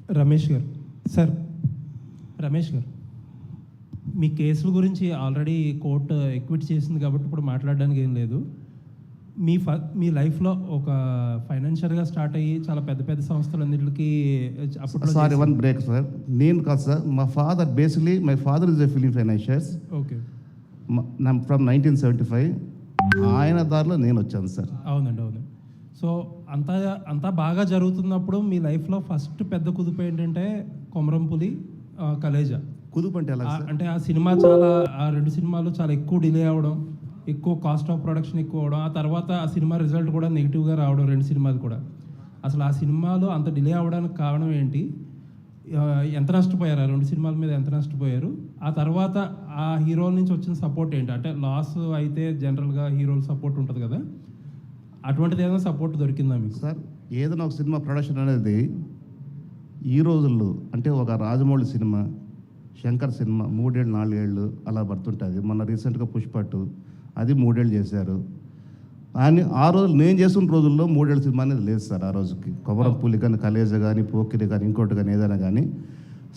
రమేష్ గారు సార్, రమేష్ గారు, మీ కేసుల గురించి ఆల్రెడీ కోర్టు ఎక్విట్ చేసింది కాబట్టి ఇప్పుడు మాట్లాడడానికి ఏం లేదు. మీ లైఫ్లో ఒక ఫైనాన్షియల్గా స్టార్ట్ అయ్యి చాలా పెద్ద పెద్ద సంస్థలన్నింటికి అప్పుడు సారీ వన్ బ్రేక్ సార్. నేను కాదు సార్, మా father basically my father is a film financiers. Okay, from 1975 ఆయన దారిలో నేను వచ్చాను సార్. అవునండి, అవును. సో అంతా బాగా జరుగుతున్నప్పుడు మీ లైఫ్లో ఫస్ట్ పెద్ద కుదుపు ఏంటంటే కొమరంపులి, కలేజా. కుదుపు అంటే ఎలా సార్? అంటే ఆ రెండు సినిమాలు చాలా ఎక్కువ డిలే అవ్వడం, ఎక్కువ కాస్ట్ ఆఫ్ ప్రొడక్షన్ ఎక్కువ అవడం, ఆ తర్వాత ఆ సినిమా రిజల్ట్ కూడా నెగిటివ్గా రావడం, రెండు సినిమాలు కూడా. అసలు ఆ సినిమాలు అంత డిలే అవ్వడానికి కారణం ఏంటి? ఎంత నష్టపోయారు? ఆ రెండు సినిమాల మీద ఎంత నష్టపోయారు? ఆ తర్వాత ఆ హీరోల నుంచి వచ్చిన సపోర్ట్ ఏంటి? అంటే లాస్ అయితే జనరల్గా హీరోల సపోర్ట్ ఉంటుంది కదా, అటువంటిది ఏదైనా సపోర్ట్ దొరికిందా మీకు? సార్, ఏదైనా ఒక సినిమా ప్రొడక్షన్ అనేది ఈ రోజుల్లో అంటే ఒక రాజమౌళి సినిమా, శంకర్ సినిమా 3 ఏళ్ళు 4 ఏళ్ళు అలా పడుతుంటుంది. మొన్న రీసెంట్గా పుష్పట్టు అది 3 ఏళ్ళు చేశారు. అని ఆ రోజు నేను చేస్తున్న రోజుల్లో 3 ఏళ్ళ సినిమా అనేది లేదు సార్. ఆ రోజుకి కొమరంపులి కానీ, కలేజా కానీ, పోకిరి కానీ, ఇంకోటి కానీ ఏదైనా కానీ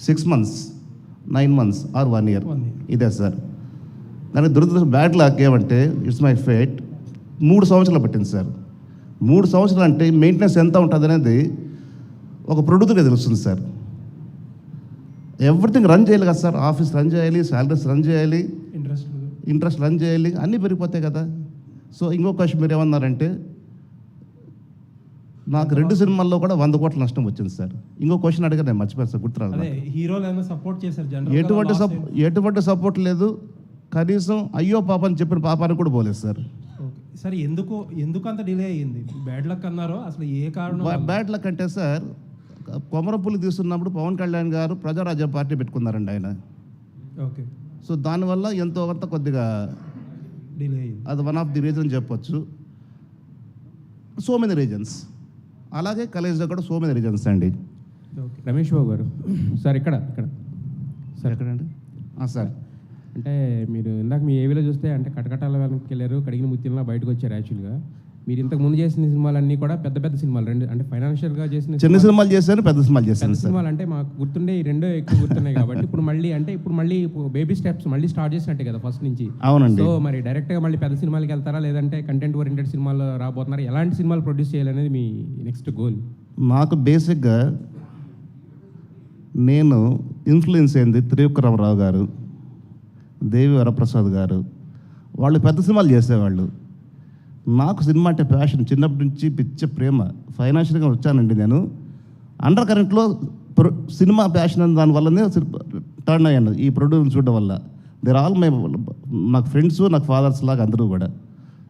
6 months 9 months ఆర్ 1 year ఇదే సార్. కానీ దురదృష్టం బ్యాడ్ లక్ ఏమంటే ఇట్స్ మై ఫేట్ 3 సంవత్సరాలు పట్టింది సార్. 3 సంవత్సరాలు అంటే మెయింటెనెన్స్ ఎంత ఉంటుంది అనేది ఒక ప్రొడ్యూసర్గా తెలుస్తుంది సార్. ఎవ్రీథింగ్ రన్ చేయాలి కదా సార్, ఆఫీస్ రన్ చేయాలి, శాలరీస్ రన్ చేయాలి, ఇంట్రెస్ట్ రన్ చేయాలి, అన్నీ పెరిగిపోతాయి కదా. సో ఇంకో క్వశ్చన్ మీరు ఏమన్నారంటే నాకు 2 సినిమాల్లో కూడా 100 కోట్ల నష్టం వచ్చింది సార్. ఇంకో క్వశ్చన్ అడిగారు, నేను మర్చిపోయాను సార్, గుర్తురాదు. ఎటువంటి సపోర్ట్ లేదు, కనీసం అయ్యో పాప అని చెప్పిన పాపానికి కూడా పోలేదు సార్. సార్ ఎందుకు అంత డిలే అయ్యింది? బ్యాడ్ లక్ అన్నారో, అసలు ఏ కారణం? బ్యాడ్ లక్ అంటే సార్, కొమరంపులి తీస్తున్నప్పుడు పవన్ కళ్యాణ్ గారు ప్రజారాజ్యం పార్టీ పెట్టుకున్నారండి ఆయన. ఓకే, సో దానివల్ల ఎంతో కొంత కొద్దిగా డిలే అయ్యింది. అది వన్ ఆఫ్ ది రీజన్ చెప్పొచ్చు. So many reasons. అలాగే కలేజ్లో కూడా సో మెనీ రీజన్స్ అండి. రమేష్ బాబు గారు సార్, ఇక్కడ సార్ ఎక్కడండి? సార్, అంటే మీరు ఇందాక మీ ఏవిలో చూస్తే అంటే కటకటాల వెనక్కి వెళ్ళారు, కడిగిన ముత్యంలా బయటకు వచ్చారు. యాక్చువల్గా మీరు ఇంతకు ముందు చేసిన సినిమాలన్నీ కూడా పెద్ద పెద్ద సినిమాలు, రెండు అంటే ఫైనాన్షియల్గా చేసిన చిన్న సినిమాలు చేశాను, పెద్ద సినిమాలు చేశాను. సినిమాలు అంటే మాకు గుర్తుండే ఈ రెండో ఎక్కువ గుర్తున్నాయి కాబట్టి ఇప్పుడు మళ్ళీ బేబీ స్టెప్స్ మళ్ళీ స్టార్ట్ చేసినట్టే కదా ఫస్ట్ నుంచి. అవునండి. సో మరి డైరెక్ట్గా మళ్ళీ పెద్ద సినిమాలకి వెళ్తారా, లేదంటే కంటెంట్ ఓరియంటెడ్ సినిమాలు రాబోతున్నారా? ఎలాంటి సినిమాలు ప్రొడ్యూస్ చేయాలనేది మీ నెక్స్ట్ గోల్? నాకు బేసిక్గా నేను ఇన్ఫ్లుయెన్స్ అయింది త్రివిక్రమరావు గారు, దేవి వరప్రసాద్ గారు. వాళ్ళు పెద్ద సినిమాలు చేసేవాళ్ళు. నాకు సినిమా అంటే ప్యాషన్, చిన్నప్పటి నుంచి పిచ్చ ప్రేమ. ఫైనాన్షియల్గా వచ్చానండి నేను. అండర్ కరెంట్లో సినిమా ప్యాషన్ అని దానివల్లనే టర్న్ అయ్యాను ఈ ప్రొడ్యూసర్ చూడడం వల్ల. దేర్ ఆల్ నాకు ఫ్రెండ్స్, నాకు ఫాదర్స్ లాగా అందరూ కూడా.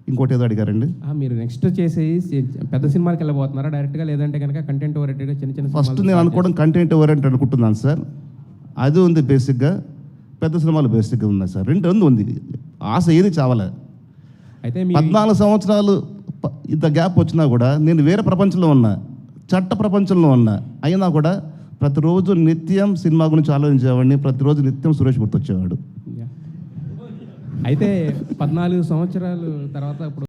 ఇంకోటి ఏదో అడిగారండి, మీరు నెక్స్ట్ చేసేసి పెద్ద సినిమాకి వెళ్ళబోతున్నారా డైరెక్ట్గా, లేదంటే కనుక కంటెంట్ ఓరియంటెడ్గా చిన్న ఫస్ట్ నేను అనుకోవడం కంటెంట్ ఓరియంటెడ్ అనుకుంటున్నాను సార్. అది ఉంది బేసిక్గా, పెద్ద సినిమాలు బేసిక్గా ఉన్నాయి సార్. రెండు ఉంది, ఆశ ఏది చావలే. అయితే 14 సంవత్సరాలు ఇంత గ్యాప్ వచ్చినా కూడా నేను వేరే ప్రపంచంలో ఉన్నా, చట్ట ప్రపంచంలో ఉన్నా. అయినా కూడా ప్రతిరోజు నిత్యం సినిమా గురించి ఆలోచించేవాడిని, ప్రతిరోజు నిత్యం సురేష్ గుర్తొచ్చేవాడు. అయితే 14 సంవత్సరాలు తర్వాత ఇప్పుడు